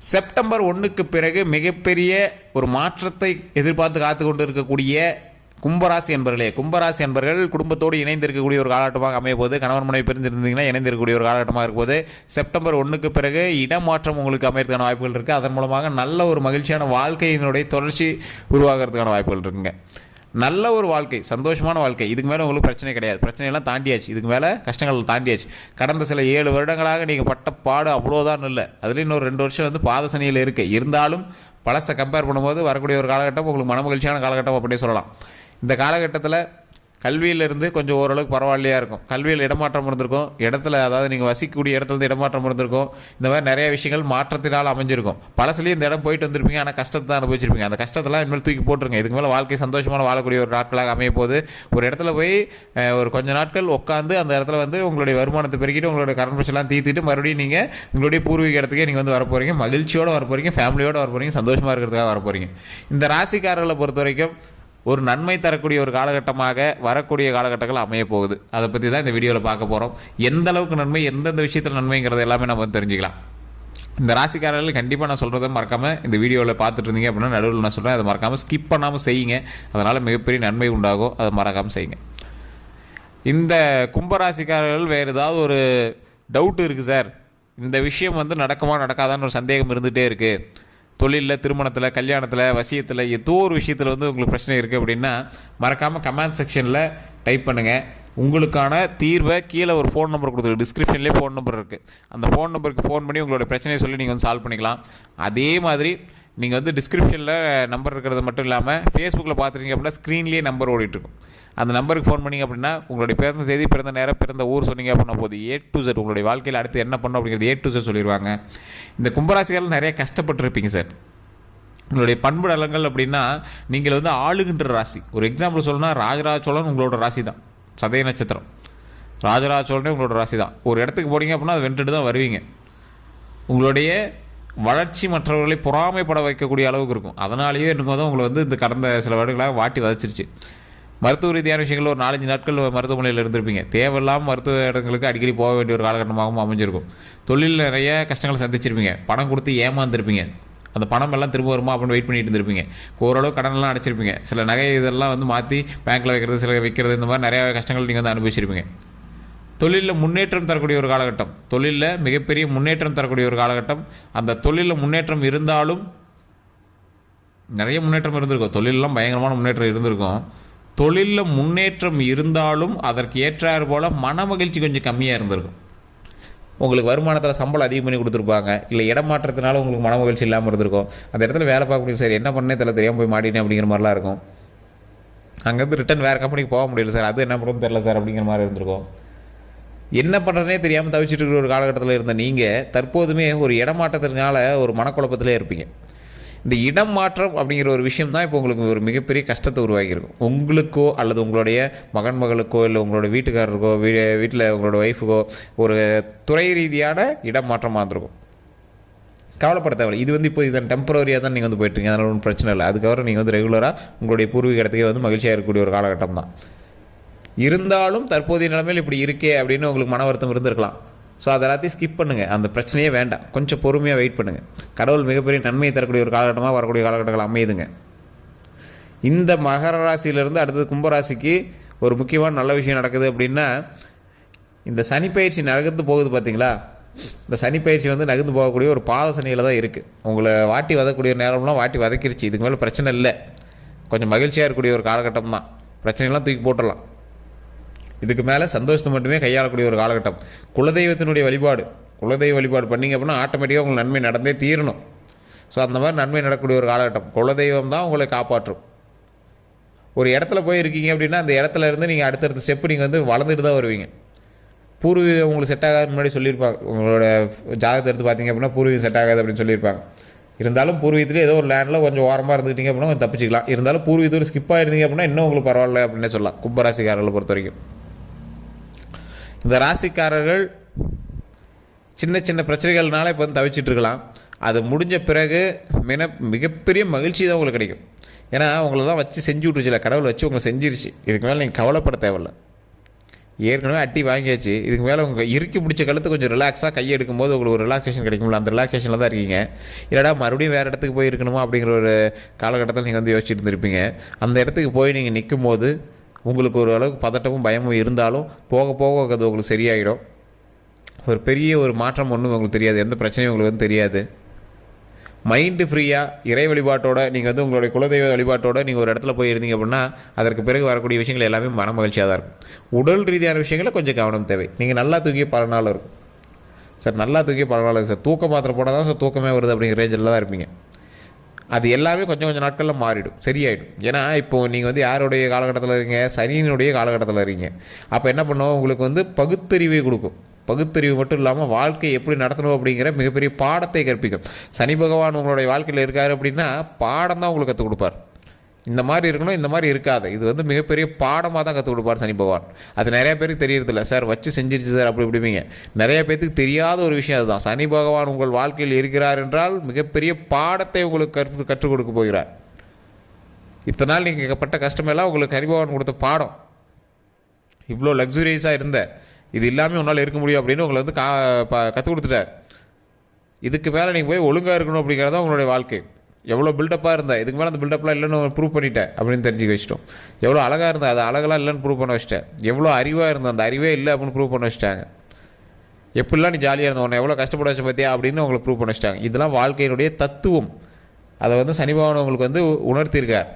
September 1க்கு பிறகு மிகப்பெரிய ஒரு மாற்றத்தை எதிர்பார்த்து காத்து கொண்டு இருக்கக்கூடிய கும்பராசி என்பர்கள் குடும்பத்தோடு இணைந்திருக்கக்கூடிய ஒரு காலகட்டமாக அமைய போது, கணவன் மனைவி பிரிஞ்சிருந்தீங்கன்னா இணைந்திருக்கக்கூடிய ஒரு காலகட்டமாக இருக்கும்போது, செப்டம்பர் 1க்கு பிறகு இடமாற்றம் உங்களுக்கு அமையறதுக்கான வாய்ப்புகள் இருக்குது. அதன் மூலமாக நல்ல ஒரு மகிழ்ச்சியான வாழ்க்கையினுடைய தொடர்ச்சி உருவாகிறதுக்கான வாய்ப்புகள் இருக்குங்க. நல்ல ஒரு வாழ்க்கை, சந்தோஷமான வாழ்க்கை. இதுக்கு மேலே உங்களுக்கு பிரச்சனை கிடையாது. பிரச்சனையெல்லாம் தாண்டியாச்சு. இதுக்கு மேலே கஷ்டங்கள் தாண்டியாச்சு. கடந்த சில 7 வருடங்களாக நீங்கள் பட்ட பாடு அவ்வளோதான் இல்லை. அதுலேயும் இன்னொரு 2 வருஷம் வந்து பாதசனியில் இருக்குது. இருந்தாலும் பழசை கம்பேர் பண்ணும்போது வரக்கூடிய ஒரு காலகட்டம் உங்களுக்கு மனமகிழ்ச்சியான காலகட்டம் அப்படியே சொல்லலாம். இந்த காலகட்டத்தில் கல்வியிலிருந்து கொஞ்சம் ஓரளவுக்கு பரவாயில்லையாக இருக்கும். கல்வியில் இடமாற்றம் இருந்திருக்கும். இடத்துல, அதாவது நீங்கள் வசிக்கக்கூடிய இடத்துலேருந்து இடமாற்றம் இருந்திருக்கும். இந்த மாதிரி நிறைய விஷயங்கள் மாற்றத்தினால் அமைஞ்சிருக்கும். பழசுலேயும் இந்த இடம் போயிட்டு வந்திருப்பீங்க, ஆனால் கஷ்டத்தை தான் அனுபவிச்சிருப்பீங்க. அந்த கஷ்டத்தெல்லாம் இனிமேல் தூக்கி போட்டுருங்க. இதுக்கு மேலே வாழ்க்கை சந்தோஷமான வாழக்கூடிய ஒரு நாட்களாக அமைய போது, ஒரு இடத்துல போய் ஒரு கொஞ்ச நாட்கள் உட்காந்து அந்த இடத்துல வந்து உங்களுடைய வருமானத்தை பெருக்கிட்டு உங்களுடைய கரண்ட் பிரச்சனைலாம் தீர்த்திட்டு மறுபடியும் நீங்கள் உங்களுடைய பூர்வீக இடத்துக்கே நீங்கள் வந்து வரப்போகிறீங்க. மகிழ்ச்சியோடு வரப்போகிறீங்க, ஃபேமிலியோடு வரப்போகிறீங்க, சந்தோஷமாக இருக்கிறதுக்காக வரப்போகிறீங்க. இந்த ராசிக்காரர்களை பொறுத்த வரைக்கும் ஒரு நன்மை தரக்கூடிய ஒரு காலகட்டமாக வரக்கூடிய காலகட்டங்கள் அமைய போகுது. அதை பற்றி தான் இந்த வீடியோவில் பார்க்க போகிறோம். எந்த அளவுக்கு நன்மை, எந்தெந்த விஷயத்தில் நன்மைங்கிறது எல்லாமே நம்ம வந்து தெரிஞ்சுக்கலாம். இந்த ராசிக்காரர்கள் கண்டிப்பாக நான் சொல்கிறத மறக்காமல் இந்த வீடியோவில் பார்த்துட்டு இருந்தீங்க அப்படின்னா நடுவில் நான் சொல்கிறேன், அதை மறக்காமல் ஸ்கிப் பண்ணாமல் செய்யுங்க. அதனால் மிகப்பெரிய நன்மை உண்டாகும். அதை மறக்காமல் செய்யுங்க. இந்த கும்பராசிக்காரர்கள் வேறு ஏதாவது ஒரு டவுட் இருக்குது சார், இந்த விஷயம் வந்து நடக்குமா நடக்காதான்னு ஒரு சந்தேகம் இருந்துகிட்டே இருக்குது, தொழிலில், திருமணத்தில், கல்யாணத்தில், வசியத்தில், ஏதோ ஒரு விஷயத்தில் வந்து உங்களுக்கு பிரச்சனை இருக்குது அப்படின்னா மறக்காமல் கமெண்ட் செக்ஷனில் டைப் பண்ணுங்கள். உங்களுக்கான தீர்வை கீழே ஒரு ஃபோன் நம்பர் கொடுத்துருக்கு. டிஸ்கிரிப்ஷன்லேயே ஃபோன் நம்பர் இருக்குது. அந்த ஃபோன் நம்பருக்கு ஃபோன் பண்ணி உங்களோட பிரச்சனையை சொல்லி நீங்கள் வந்து சால்வ் பண்ணிக்கலாம். அதே மாதிரி நீங்கள் வந்து டிஸ்கிரிப்ஷனில் நம்பர் இருக்கிறது மட்டும் இல்லாமல் ஃபேஸ்புக்கில் பார்த்துட்டீங்க அப்படின்னா ஸ்க்ரீன்லேயே நம்பர் ஓடிட்டுருக்கும். அந்த நம்பருக்கு ஃபோன் பண்ணிங்க அப்படின்னா உங்களுடைய பிறந்த தேதி, பிறந்த நேரம், பிறந்த ஊர் சொன்னீங்க அப்படின்னா போது A to Z உங்களுடைய வாழ்க்கையில் அடுத்து என்ன பண்ணணும் அப்படிங்கிறது A to Z சொல்லிடுவாங்க. இந்த கும்பராசிகள் நிறைய கஷ்டப்பட்டுருப்பீங்க சார். உங்களுடைய பண்பு நலங்கள் அப்படின்னா நீங்கள் வந்து ஆளுகின்ற ராசி. ஒரு எக்ஸாம்பிள் சொல்லணும்னா ராஜராஜ சோழன் உங்களோட ராசி தான், சதய நட்சத்திரம். ராஜராஜ சோழனே உங்களோட ராசி தான். ஒரு இடத்துக்கு போனீங்க அப்படின்னா அது வென்றுட்டு தான் வருவீங்க. உங்களுடைய வளர்ச்சி மற்றவர்களை பொறாமைப்பட வைக்கக்கூடிய அளவுக்கு இருக்கும். அதனாலேயே இருக்கும்போது உங்களை வந்து இந்த கடந்த சில வருடங்களாக வாட்டி வதச்சிருச்சு. மருத்துவ ரீதியான விஷயங்கள் ஒரு 4-5 நாட்கள் மருத்துவமனையில் இருந்திருப்பீங்க. தேவையில்லாமல் மருத்துவ இடங்களுக்கு அடிக்கடி போக வேண்டிய ஒரு காலகட்டமாகவும் அமைஞ்சிருக்கும். தொழிலில் நிறைய கஷ்டங்களை சந்திச்சிருப்பீங்க. பணம் கொடுத்து ஏமாந்துருப்பீங்க. அந்த பணம் எல்லாம் திரும்ப வருமா அப்படின்னு வெயிட் பண்ணிட்டு இருந்திருப்பீங்க. ஓரளவு கடனெல்லாம் அடைச்சிருப்பீங்க. சில நகை இதெல்லாம் வந்து மாற்றி பேங்க்கில் வைக்கிறது, சில விற்கிறது, இந்த மாதிரி நிறைய கஷ்டங்கள் நீங்கள் வந்து அனுபவிச்சிருப்பீங்க. தொழிலில் முன்னேற்றம் தரக்கூடிய ஒரு காலகட்டம், தொழிலில் மிகப்பெரிய முன்னேற்றம் தரக்கூடிய ஒரு காலகட்டம். அந்த தொழிலில் முன்னேற்றம் இருந்தாலும் நிறைய முன்னேற்றம் இருந்திருக்கும். தொழிலெலாம் பயங்கரமான முன்னேற்றம் இருந்திருக்கும். தொழிலில் முன்னேற்றம் இருந்தாலும் அதற்கு ஏற்றாறு போல் மன மகிழ்ச்சி கொஞ்சம் கம்மியாக இருந்திருக்கும். உங்களுக்கு வருமானத்தில் சம்பளம் அதிகம் பண்ணி கொடுத்துருப்பாங்க. இல்லை இடமாற்றத்தினால உங்களுக்கு மன மகிழ்ச்சி இல்லாமல் இருந்திருக்கும். அந்த இடத்துல வேலை பார்க்க முடியும் சார், என்ன பண்ணே தெரியல, தெரியாமல் போய் மாட்டினேன் அப்படிங்கிற மாதிரிலாம் இருக்கும். அங்கேருந்து ரிட்டன் வேறு கம்பெனிக்கு போக முடியல சார், அது என்ன பண்ணுறது தெரியல சார் அப்படிங்கிற மாதிரி இருந்திருக்கும். என்ன பண்ணுறதுனே தெரியாமல் தவிச்சிட்டு இருக்கிற ஒரு காலகட்டத்தில் இருந்த நீங்கள் தற்போதுமே ஒரு இடமாற்றத்தினால ஒரு மனக்குழப்பத்திலே இருப்பீங்க. இந்த இடம் மாற்றம் அப்படிங்கிற ஒரு விஷயம் தான் இப்போ உங்களுக்கு ஒரு மிகப்பெரிய கஷ்டத்தை உருவாக்கியிருக்கும். உங்களுக்கோ அல்லது உங்களுடைய மகன் மகளுக்கோ இல்லை உங்களோட வீட்டுக்காரருக்கோ வீட்டில் உங்களோட ஒய்ஃபுக்கோ ஒரு துறை ரீதியான இடம் மாற்றமாக இருந்திருக்கும். கவலைப்பட தேவையில்லை. இது வந்து இப்போ இதன் டெம்பரரியாக தான் நீங்கள் வந்து போயிட்டுருங்க. அதனால் ஒன்றும் பிரச்சனை இல்லை. அதுக்கப்புறம் நீங்கள் வந்து ரெகுலராக உங்களுடைய பூர்வீக இடத்துக்கே வந்து மகிழ்ச்சியாக இருக்கக்கூடிய ஒரு காலகட்டம் தான். இருந்தாலும் தற்போதைய நிலைமையில் இப்படி இருக்கே அப்படின்னு உங்களுக்கு மன வருத்தம் இருந்திருக்கலாம். ஸோ அது எல்லாத்தையும் ஸ்கிப் பண்ணுங்கள். அந்த பிரச்சனையே வேண்டாம். கொஞ்சம் பொறுமையாக வெயிட் பண்ணுங்கள். கடவுள் மிகப்பெரிய நன்மையை தரக்கூடிய ஒரு காலகட்டமாக வரக்கூடிய காலகட்டங்கள் அமையுதுங்க. இந்த மகர ராசியிலேருந்து அடுத்தது கும்பராசிக்கு ஒரு முக்கியமான நல்ல விஷயம் நடக்குது அப்படின்னா, இந்த சனிப்பயிற்சி நகர்ந்து போகுது பார்த்தீங்களா. இந்த சனிப்பயிற்சி வந்து நகர்ந்து போகக்கூடிய ஒரு பாத சனியில் தான் இருக்குது. உங்களை வாட்டி வதக்கூடிய நேரம்லாம் வாட்டி வதக்கிருச்சு. இதுக்கு மேலே பிரச்சனை இல்லை. கொஞ்சம் மகிழ்ச்சியாக இருக்கக்கூடிய ஒரு காலகட்டம் தான். பிரச்சனைலாம் தூக்கி போட்டுடலாம். இதுக்கு மேலே சந்தோஷத்தை மட்டுமே கையாளக்கூடிய ஒரு காலகட்டம். குலதெய்வத்தினுடைய வழிபாடு, குலதெய்வ வழிபாடு பண்ணிங்க அப்படின்னா ஆட்டோமேட்டிக்காக உங்களுக்கு நன்மை நடந்தே தீரணும். ஸோ அந்த மாதிரி நன்மை நடக்கக்கூடிய ஒரு காலகட்டம். குலதெய்வம் தான் உங்களை காப்பாற்றும். ஒரு இடத்துல போய் இருக்கீங்க அப்படின்னா அந்த இடத்துல இருந்து நீங்கள் அடுத்தடுத்த ஸ்டெப்பு நீங்கள் வந்து வளர்ந்துட்டு தான் வருவீங்க. பூர்வீகம் உங்களுக்கு செட் ஆகாது முன்னாடி சொல்லியிருப்பாங்க. உங்களோட ஜாதகத்தை எடுத்து பார்த்தீங்க அப்படின்னா பூர்வீகம் செட் ஆகாது அப்படின்னு சொல்லியிருப்பாங்க. இருந்தாலும் பூர்வீகத்திலே ஏதோ ஒரு லேண்டில் கொஞ்சம் ஓரமாக இருந்துக்கிட்டீங்க அப்படின்னா கொஞ்சம் தப்பிச்சிக்கலாம். இருந்தாலும் பூர்வீகத்தில் ஸ்கிப் ஆகிருந்தீங்க அப்படின்னா இன்னும் உங்களுக்கு பரவாயில்ல அப்படின்னே சொல்லலாம். கும்பராசிக்காரர்களை பொறுத்த வரைக்கும் இந்த ராசிக்காரர்கள் சின்ன சின்ன பிரச்சனைகள்னால இப்போ வந்து தவிச்சிட்டு இருக்கலாம். அது முடிஞ்ச பிறகு மிகப்பெரிய மகிழ்ச்சி தான் உங்களுக்கு கிடைக்கும். ஏன்னா உங்களை தான் வச்சு செஞ்சு விட்டுருச்சுல, கடவுள் வச்சு உங்களை செஞ்சிருச்சு. இதுக்கு மேலே நீங்கள் கவலைப்பட தேவையில்லை. ஏற்கனவே அட்டி வாங்கியாச்சு, இதுக்கு மேலே உங்கள் இறுக்கி பிடிச்ச கழுத்து கொஞ்சம் ரிலாக்ஸாக கையெடுக்கும் போது உங்களுக்கு ஒரு ரிலாக்ஸேஷன் கிடைக்கும்ல, அந்த ரிலாக்ஸேஷனில் தான் இருக்கீங்க. இல்லைடா மறுபடியும் வேறு இடத்துக்கு போய் இருக்கணுமா அப்படிங்கிற ஒரு காலகட்டத்தில் நீங்கள் வந்து யோசிச்சுட்டு இருந்திருப்பீங்க. அந்த இடத்துக்கு போய் நீங்கள் நிற்கும் போது உங்களுக்கு ஒரு அளவுக்கு பதட்டமும் பயமும் இருந்தாலும் போக போக அது உங்களுக்கு சரியாயிடும். ஒரு பெரிய ஒரு மாற்றம் ஒன்றும் உங்களுக்கு தெரியாது, எந்த பிரச்சனையும் உங்களுக்கு வந்து தெரியாது. மைண்டு ஃப்ரீயாக இறை வழிபாட்டோட நீங்கள் வந்து உங்களுடைய குலதெய்வ வழிபாட்டோடு நீங்கள் ஒரு இடத்துல போய் இருந்தீங்க அப்படின்னா அதற்கு பிறகு வரக்கூடிய விஷயங்கள் எல்லாமே மன மகிழ்ச்சியாக தான் இருக்கும். உடல் ரீதியான விஷயங்களில் கொஞ்சம் கவனம் தேவை. நீங்கள் நல்லா தூக்கிய பல நாள் இருக்கும் சார், நல்லா தூக்கிய பல நாள் இருக்குது சார், தூக்க மாத்திரை போனால் தான் சார் தூக்கமே வருது அப்படிங்கிற ரேஞ்சில் தான் இருப்பீங்க. அது எல்லாமே கொஞ்சம் கொஞ்சம் நாட்களில் மாறிடும், சரியாயிடும். ஏன்னா இப்போது நீங்கள் வந்து யாருடைய காலகட்டத்தில் இருக்கீங்க, சனியினுடைய காலகட்டத்தில் இருக்கீங்க. அப்போ என்ன பண்ணுவோம், உங்களுக்கு வந்து பகுத்தறிவை கொடுக்கும். பகுத்தறிவு மட்டும் இல்லாமல் வாழ்க்கையை எப்படி நடத்தணும் அப்படிங்கிற மிகப்பெரிய பாடத்தை கற்பிக்கும். சனி பகவான் உங்களுடைய வாழ்க்கையில் இருக்கார் அப்படின்னா பாடம் தான் உங்களுக்கு கற்றுக் கொடுப்பார். இந்த மாதிரி இருக்கணும், இந்த மாதிரி இருக்காது, இது வந்து மிகப்பெரிய பாடமாக தான் கற்றுக் கொடுப்பார் சனி பகவான். அது நிறைய பேருக்கு தெரியறதில்ல சார், வச்சு செஞ்சிருச்சு சார் அப்படி இப்படிப்பீங்க. நிறைய பேருக்கு தெரியாத ஒரு விஷயம் அதுதான். சனி பகவான் உங்கள் வாழ்க்கையில் இருக்கிறார் என்றால் மிகப்பெரிய பாடத்தை உங்களுக்கு கற்றுக் கொடுக்க போகிறார். இத்தனை நாள் நீங்கள் பட்ட கஷ்டமெல்லாம் உங்களுக்கு சனி பகவான் கொடுத்த பாடம். இவ்வளோ லக்ஸுரியஸாக இருந்த இது எல்லாமே உன்னால் இருக்க முடியும் அப்படின்னு உங்களை வந்து கற்றுக் கொடுத்துட்டார். இதுக்கு மேலே நீங்கள் போய் ஒழுங்காக இருக்கணும் அப்படிங்கிறதான் உங்களுடைய வாழ்க்கை. எவ்வளோ பில்டப்பாக இருந்தால் இதுக்கு மேலே அந்த பில்டப்லாம் இல்லைன்னு ப்ரூவ் பண்ணிட்டேன் அப்படின்னு தெரிஞ்சுக்க வச்சிட்டோம். எவ்வளோ அழகாக இருந்தால் அது அழகெல்லாம் இல்லைன்னு ப்ரூவ் பண்ண வச்சிட்டேன். எவ்வளோ அறிவாக இருந்தால் அந்த அறிவே இல்லை அப்படின்னு ப்ரூவ் பண்ண வச்சிட்டாங்க. எப்படிலாம் நீ ஜாலியாக இருந்த உன்னை எவ்வளோ கஷ்டப்பட வச்ச பார்த்தியா அப்படின்னு உங்களுக்கு ப்ரூவ் பண்ண வச்சிட்டாங்க. இதெல்லாம் வாழ்க்கையினுடைய தத்துவம். அதை வந்து சனி பகவான் உங்களுக்கு வந்து உணர்த்தியிருக்கார்.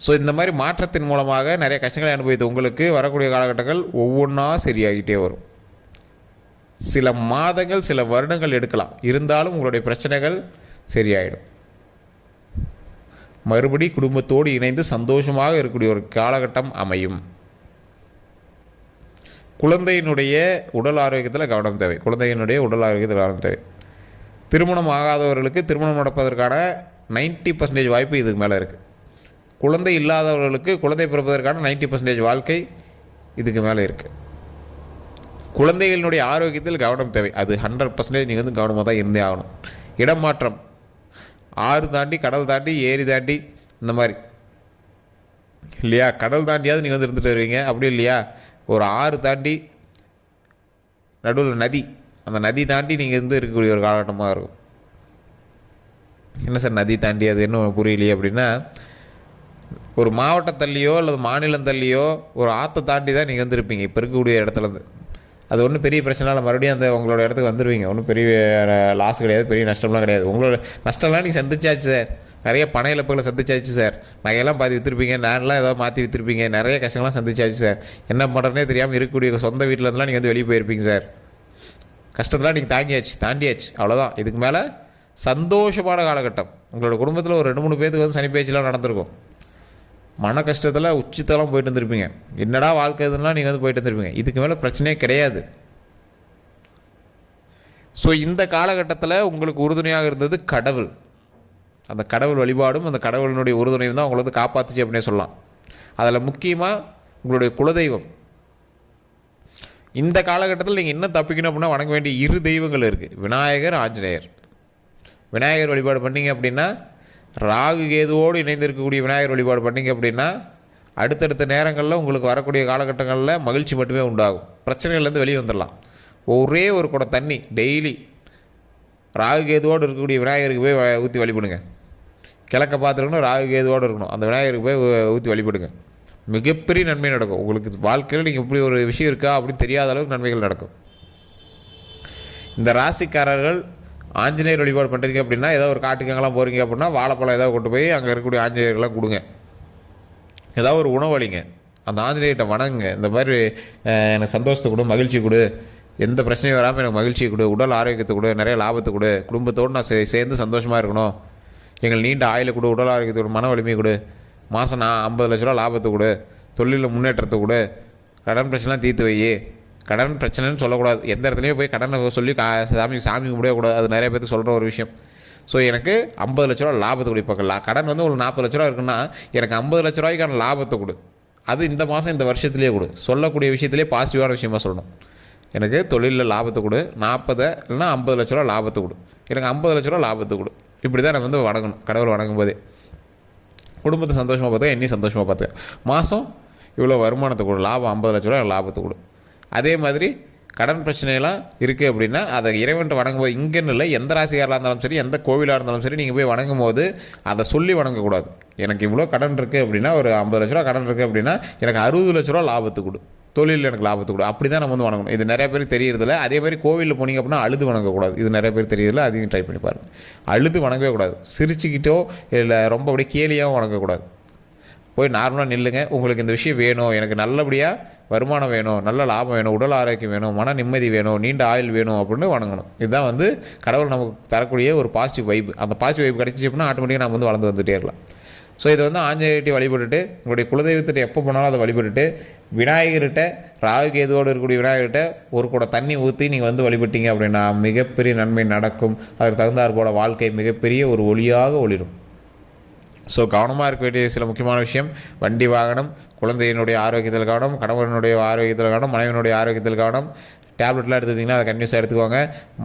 ஸோ இந்த மாதிரி மாற்றத்தின் மூலமாக நிறைய கஷ்டங்களை அனுபவித்து உங்களுக்கு வரக்கூடிய காலகட்டங்கள் ஒவ்வொன்றா சரியாகிட்டே வரும். சில மாதங்கள் சில வருடங்கள் எடுக்கலாம், இருந்தாலும் உங்களுடைய பிரச்சனைகள் சரியாயிடும். மறுபடி குடும்பத்தோடு இணைந்து சந்தோஷமாக இருக்கக்கூடிய ஒரு காலகட்டம் அமையும். குழந்தையினுடைய உடல் ஆரோக்கியத்தில் கவனம் தேவை. குழந்தையினுடைய உடல் ஆரோக்கியத்தில் கவனம் தேவை. திருமணம் ஆகாதவர்களுக்கு திருமணம் நடப்பதற்கான 90% வாய்ப்பு இதுக்கு மேலே இருக்குது. குழந்தை இல்லாதவர்களுக்கு குழந்தை பிறப்பதற்கான 90% வாழ்க்கை இதுக்கு மேலே இருக்குது. குழந்தைகளினுடைய ஆரோக்கியத்தில் கவனம் தேவை. அது 100% நீங்கள் வந்து கவனமாக தான் இருந்தே ஆகணும். இடம் மாற்றம், ஆறு தாண்டி கடல் தாண்டி ஏரி தாண்டி இந்த மாதிரி இல்லையா, கடல் தாண்டியாவது நீங்கள் வந்து இருந்துட்டு வருவீங்க. அப்படி இல்லையா, ஒரு ஆறு தாண்டி நடுவில் நதி, அந்த நதி தாண்டி நீங்கள் வந்து இருக்கக்கூடிய ஒரு காலகட்டமாக இருக்கும். என்ன சார் நதி தாண்டி, அது இன்னும் புரியலையே அப்படின்னா, ஒரு மாவட்டத்தள்ளியோ அல்லது மாநிலம் தள்ளியோ ஒரு ஆற்றை தாண்டி தான் நீங்கள் வந்துருப்பீங்க இப்போ இருக்கக்கூடிய இடத்துலேருந்து. அது ஒன்றும் பெரிய பிரச்சனைனால மறுபடியும் அந்த உங்களோட இடத்துக்கு வந்துடுவீங்க. ஒன்றும் பெரிய லாஸ் கிடையாது, பெரிய நஷ்டம்லாம் கிடையாது. உங்களோட நஷ்டம்லாம் நீங்கள் சந்திச்சாச்சு சார், நிறைய பண இழப்புகளை சந்திச்சாச்சு சார், நகையெல்லாம் பாதி விற்றுருப்பீங்க, நேரெலாம் ஏதாவது மாற்றி விற்றுருப்பீங்க, நிறைய கஷ்டங்கள்லாம் சந்திச்சாச்சு சார். என்ன பண்ணுறதுனே தெரியாமல் இருக்கக்கூடிய சொந்த வீட்டிலேருந்துலாம் நீங்கள் வந்து வெளியே போயிருப்பீங்க சார். கஷ்டத்தெலாம் நீங்கள் தாண்டியாச்சு, அவ்வளோதான். இதுக்கு மேலே சந்தோஷமான காலகட்டம். உங்களோட குடும்பத்தில் ஒரு 2-3 பேருக்கு வந்து சனி பேச்செலாம் நடந்திருக்கும். மன கஷ்டத்தில் உச்சித்தெல்லாம் போயிட்டு வந்துருப்பீங்க. என்னடா வாழ்க்கை இதுலாம் நீங்கள் வந்து போயிட்டு வந்துருப்பீங்க. இதுக்கு மேலே பிரச்சனையே கிடையாது. ஸோ இந்த காலகட்டத்தில் உங்களுக்கு உறுதுணையாக இருந்தது கடவுள். அந்த கடவுள் வழிபாடும் அந்த கடவுளினுடைய உறுதுணையும் தான் உங்களை வந்து காப்பாற்றுச்சு அப்படின்னே சொல்லலாம். அதில் முக்கியமாக உங்களுடைய குலதெய்வம். இந்த காலகட்டத்தில் நீங்கள் என்ன தப்பிக்கணும் அப்படின்னா வணங்க வேண்டிய 2 தெய்வங்கள் இருக்குது, விநாயகர், ஆஞ்சநேயர். விநாயகர் வழிபாடு பண்ணிங்க அப்படின்னா, ராகு கேதுவோடு இணைந்திருக்கக்கூடிய விநாயகர் வழிபாடு பண்ணிங்க அப்படின்னா அடுத்தடுத்த நேரங்களில் உங்களுக்கு வரக்கூடிய காலகட்டங்களில் மகிழ்ச்சி மட்டுமே உண்டாகும். பிரச்சனைகள்லேருந்து வெளியே வந்துடலாம். ஒரே ஒரு குடம் தண்ணி டெய்லி ராகு கேதுவோடு இருக்கக்கூடிய விநாயகருக்கு போய் ஊற்றி வழிபடுங்க. கிழக்க பார்த்துருக்கணும், ராகு கேதுவோடு இருக்கணும், அந்த விநாயகருக்கு போய் ஊற்றி வழிபடுங்க. மிகப்பெரிய நன்மை நடக்கும். உங்களுக்கு வாழ்க்கையில் நீங்கள் இப்படி ஒரு விஷயம் இருக்கா அப்படின்னு தெரியாத அளவுக்கு நன்மைகள் நடக்கும். இந்த ராசிக்காரர்கள் ஆஞ்சநேயர் வழிபாடு பண்ணுறீங்க அப்படின்னா, ஏதோ ஒரு காட்டுக்கங்கெல்லாம் போகிறீங்க அப்படின்னா வாழைப்பழம் ஏதாவது கொண்டு போய் அங்கே இருக்கக்கூடிய ஆஞ்சநேயர்கள்லாம் கொடுங்க. ஏதாவது ஒரு உணவு அளிங்க, அந்த ஆஞ்சநேயர்கிட்ட வணங்குங்க. இந்த மாதிரி எனக்கு சந்தோஷத்தை கொடு, மகிழ்ச்சி கொடு, எந்த பிரச்சனையும் வராமல் எனக்கு மகிழ்ச்சி கொடு, உடல் ஆரோக்கியத்தை கொடு, நிறைய லாபத்தை கொடு, குடும்பத்தோடு நான் சேர்ந்து சந்தோஷமாக இருக்கணும், எங்கள் நீண்ட ஆயுளை கொடு, உடல் ஆரோக்கியத்தை கொடு, மன வலிமை கொடு, மாதம் நான் 50 லட்ச ரூபா லாபத்தை கொடு, தொழிலில் முன்னேற்றத்தை கொடு, கடன் பிரச்சனைலாம் தீர்த்து வை. கடன் பிரச்சனைன்னு சொல்லக்கூடாது. எந்த இடத்துலையும் போய் கடனை சொல்லி சாமி கும்பிடவே கூடாது. அது நிறைய பேருக்கு சொல்கிற ஒரு விஷயம். ஸோ எனக்கு 50 லட்ச ரூபா லாபத்தை கொடு. இப்போ கடன் வந்து உங்களுக்கு 40 லட்ச ரூபா இருக்குன்னா எனக்கு 50 லட்ச ரூபாய்க்கான லாபத்தை கொடு. அது இந்த மாதம் இந்த வருஷத்துலேயே கொடு. சொல்லக்கூடிய விஷயத்துலேயே பாசிட்டிவான விஷயமா சொல்லணும். எனக்கு தொழிலில் லாபத்தை கொடு, 40 இல்லைனா 50 லட்ச ரூபா லாபத்தை கொடு, எனக்கு 50 லட்ச ரூபா லாபத்தை கொடு. இப்படி தான் நம்ம வந்து வணங்கணும். கடவுள் வணங்கும் போதே குடும்பத்தை சந்தோஷமாக பார்த்துக்க, என்னையும் சந்தோஷமாக பார்த்துக்க. மாதம் இவ்வளோ வருமானத்தை கொடு, லாபம் 50 லட்ச ரூபா லாபத்தை கொடு. அதே மாதிரி கடன் பிரச்சனையெல்லாம் இருக்குது அப்படின்னா அதை இறைவன்ட்டு வணங்கும்போது, இங்கேன்னு இல்லை, எந்த ராசிக்காராக இருந்தாலும் சரி, எந்த கோவிலாக இருந்தாலும் சரி, நீங்கள் போய் வணங்கும் போது அதை சொல்லி வணங்கக்கூடாது. எனக்கு இவ்வளோ கடன் இருக்குது அப்படின்னா, ஒரு 50 லட்ச ரூபா கடன் இருக்குது அப்படின்னா, எனக்கு 60 லட்ச ரூபா லாபத்து கொடு, தொழிலில் எனக்கு லாபத்து கொடு, அப்படி தான் நம்ம வந்து வணங்கணும். இது நிறைய பேர் தெரியறதில்ல. அதே மாதிரி கோவிலில் போனீங்க அப்படின்னா அழுது வணங்கக்கூடாது. இது நிறைய பேர் தெரியறதில்ல. அதையும் ட்ரை பண்ணி பாருங்கள். அழுது வணங்கவே கூடாது. சிரிச்சுக்கிட்டோ இல்லை ரொம்ப அப்படியே கேலியாகவும் வணங்கக்கூடாது. போய் நார்மலாக நில்லுங்க. உங்களுக்கு இந்த விஷயம் வேணும், எனக்கு நல்லபடியாக வருமானம் வேணும், நல்ல லாபம் வேணும், உடல் ஆரோக்கியம் வேணும், மன நிம்மதி வேணும், நீண்ட ஆயுள் வேணும் அப்படின்னு வணங்கணும். இதுதான் வந்து கடவுள் நமக்கு தரக்கூடிய ஒரு பாசிட்டிவ் வைப். அந்த பாசிட்டிவ் வைப் கிடச்சிச்சு அப்படின்னா ஆட்டோமேட்டிக்காக நம்ம வந்து வளர்ந்து வந்துகிட்டே இருக்கலாம். ஸோ இதை வந்து ஆஞ்சநேயர்கிட்ட வழிபட்டுட்டு, உங்களுடைய குலதெய்வத்திட்ட எப்போ போனாலும் அதை வழிபட்டுட்டு, விநாயகர்கிட்ட ராகு கேதுவோடு இருக்கக்கூடிய விநாயகர்கிட்ட ஒரு கூட தண்ணி ஊற்றி நீங்கள் வந்து வழிபட்டீங்க அப்படின்னா மிகப்பெரிய நன்மை நடக்கும். அதற்கு தகுந்தாற் போல வாழ்க்கை மிகப்பெரிய ஒரு ஒளியாக ஒளிரும். ஸோ கவனமாக இருக்க வேண்டிய சில முக்கியமான விஷயம்: வண்டி வாகனம், குழந்தையினுடைய ஆரோக்கியத்தில் கவனம், கணவனுடைய ஆரோக்கியத்தில் கவனம், மனைவியினுடைய ஆரோக்கியத்தில் கவனம். டேப்லெட்லாம் எடுத்துக்கிட்டிங்கன்னா அதை கன்யூஸாக எடுத்துக்கோங்க.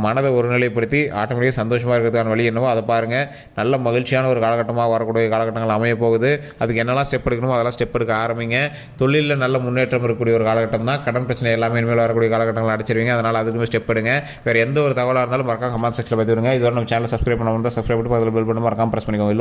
மனதை ஒருநிலைப்படுத்தி ஆட்டோமேட்டிக்காக சந்தோஷமாக இருக்கிறதுக்கான வழி என்னவோ அதை பாருங்கள். நல்ல மகிழ்ச்சியான ஒரு காலகட்டமாக வரக்கூடிய காலகட்டங்கள் அமைய போகுது. அதுக்கு என்னெல்லாம் ஸ்டெப் எடுக்கணுமோ அதெல்லாம் ஸ்டெப் எடுக்க ஆரம்பிங்க. தொழிலில் நல்ல முன்னேற்றம் இருக்கக்கூடிய ஒரு காலகட்டம் தான். கடன் பிரச்சனை எல்லாமே இனிமேல் வரக்கூடிய காலகட்டங்கள் அடிச்சிருவீங்க. அதனால் அதுக்குமே ஸ்டெப் எடுங்க. வேறு எந்த ஒரு தகவலாக இருந்தாலும் மறக்காம கமெண்ட் செக்ஷனில் பதிவிடுங்க. இதுவரை நம்ம சேனல் சப்ஸ்கிரைப் பண்ண சப்ஸ்கிரைப் பண்ணி அதில் பெல் பண்ணி மறக்காம ப்ரெஸ் பண்ணிக்கோங்க.